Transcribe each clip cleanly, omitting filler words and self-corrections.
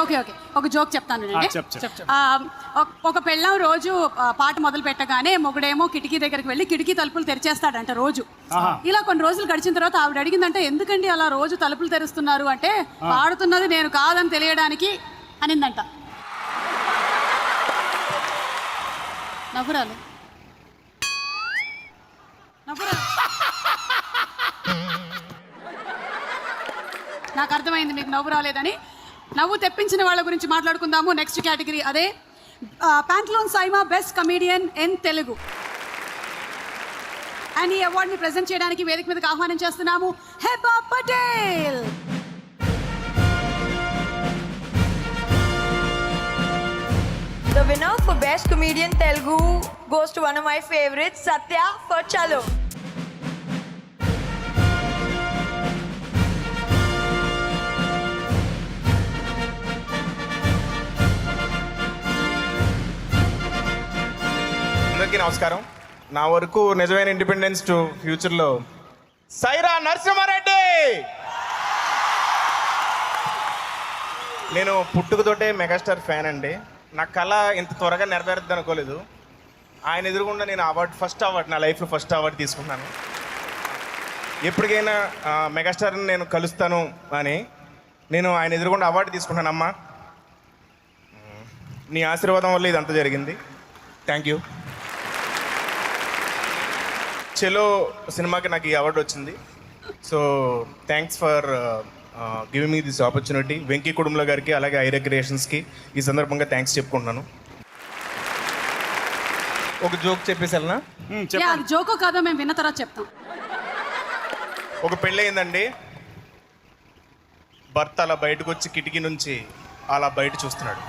Okay ఒక joke చెప్తాను ఒక పెళ్ళాం రోజు పాట మొదలు పెట్టగానే మొగుడేమో కిటికీ దగ్గరికి వెళ్ళి కిటికీ తలుపులు తెరిచేస్తాడంట రోజు. ఇలా కొన్ని రోజులు గడిచిన తర్వాత ఆవిడ అడిగిందంటే ఎందుకండి అలా రోజు తలుపులు తెరుస్తున్నారు అంటే పాడుతున్నది నేను కాదని తెలియడానికి అనిందంట. నవ్వురాలు నాకు అర్థమైంది మీకు నవ్వు రాలేదని. నవ్వు తెప్పించిన వాళ్ళ గురించి మాట్లాడుకుందాము. నెక్స్ట్ కేటగిరీ అదే Pantaloon SIIMA best comedian in Telugu. And ఈ అవార్డుని ప్రెజెంట్ చేయడానికి వేదిక మీదకి ఆహ్వానం చేస్తున్నాము Heba Patel. The winner for Best Comedian Telugu goes to one of my favorites, Satya for Chalo. అందరికీ నమస్కారం. నా వరకు నిజమైన ఇండిపెండెన్స్ టు ఫ్యూచర్లో సైరా నరసింహారెడ్డి. నేను పుట్టుకతోటే మెగాస్టార్ ఫ్యాన్ అండి. నా కళ ఇంత త్వరగా నెరవేరుద్ది అనుకోలేదు. ఆయన ఎదురుగుండా నేను ఫస్ట్ అవార్డు నా లైఫ్లో ఫస్ట్ అవార్డు తీసుకున్నాను. ఎప్పటికైనా మెగాస్టార్ని నేను కలుస్తాను అని నేను ఆయన ఎదురుగుండా అవార్డు తీసుకున్నాను. అమ్మా నీ ఆశీర్వాదం వల్ల ఇదంతా జరిగింది. Thank you. చెలో సినిమాకి నాకు ఈ అవార్డు వచ్చింది. So thanks for giving me this opportunity. Venky Kudumula గారికి అలాగే ఐరా క్రియేషన్స్కి ఈ సందర్భంగా థ్యాంక్స్ చెప్పుకుంటున్నాను. ఒక జోక్ చెప్పేసాలనా? జోకో కాదో మేము విన్న తర్వాత చెప్తాం. ఒక పెళ్ళి అయిందండి. భర్త అలా బయటకు వచ్చి కిటికీ నుంచి అలా బయట చూస్తున్నాడు.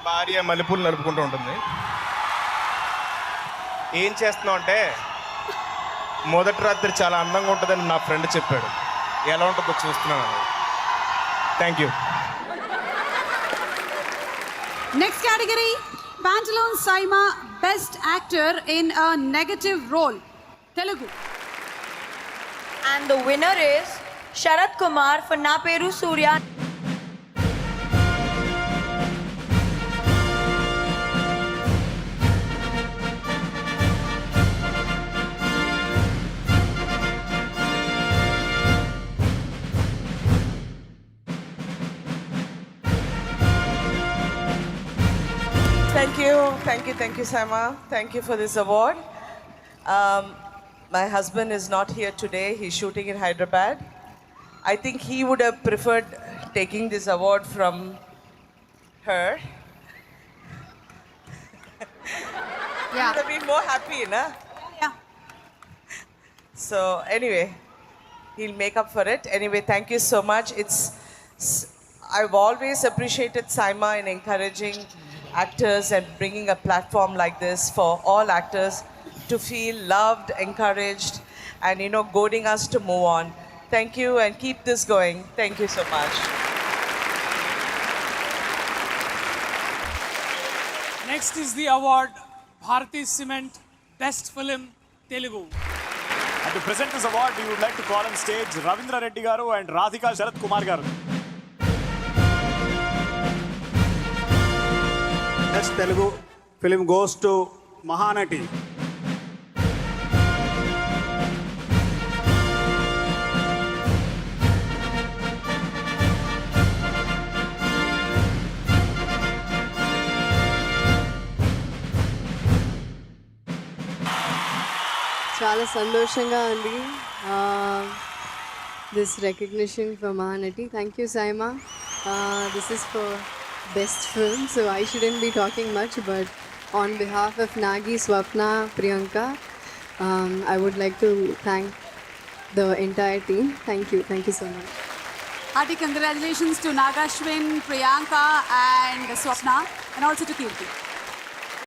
భార్య మల్లెపూలు నలుపుకుంటూ ఉంటుంది. ఏం చేస్తున్నావు అంటే మొదటి రాత్రి చాలా అందంగా ఉంటుందని నా ఫ్రెండ్ చెప్పాడు. ఎలా ఉంటుందో చూస్తున్నాను. Thank you. Next category Pantaloon SIIMA best actor in a negative role Telugu. And the winner is Sharat Kumar for Na Peru Surya. Thank you, Saima. Thank you for this award. My husband is not here today. He's shooting in Hyderabad. I think he would have preferred taking this award from her. He would have been more happy, na? Yeah. So anyway, he'll make up for it. Anyway, thank you so much. I've always appreciated Saima in encouraging actors and bringing a platform like this for all actors to feel loved, encouraged, and goading us to move on. Thank you and keep this going. Thank you so much. Next is the award Bharati Cement Best Film Telugu. And to present this award, we would like to call on stage Ravindra Reddy garu and Radhika Sharat Kumar garu. Best Telugu film goes to Mahanati. చాలా సంతోషంగా ఉంది this recognition for Mahanati. Thank you SIIMA. This is for best film, so I shouldn't be talking much, but on behalf of Nagi, Swapna, Priyanka, I would like to thank the entire team. Thank you so much. Hearty congratulations to Nagashwin, Priyanka and Swapna, and also to Kirti.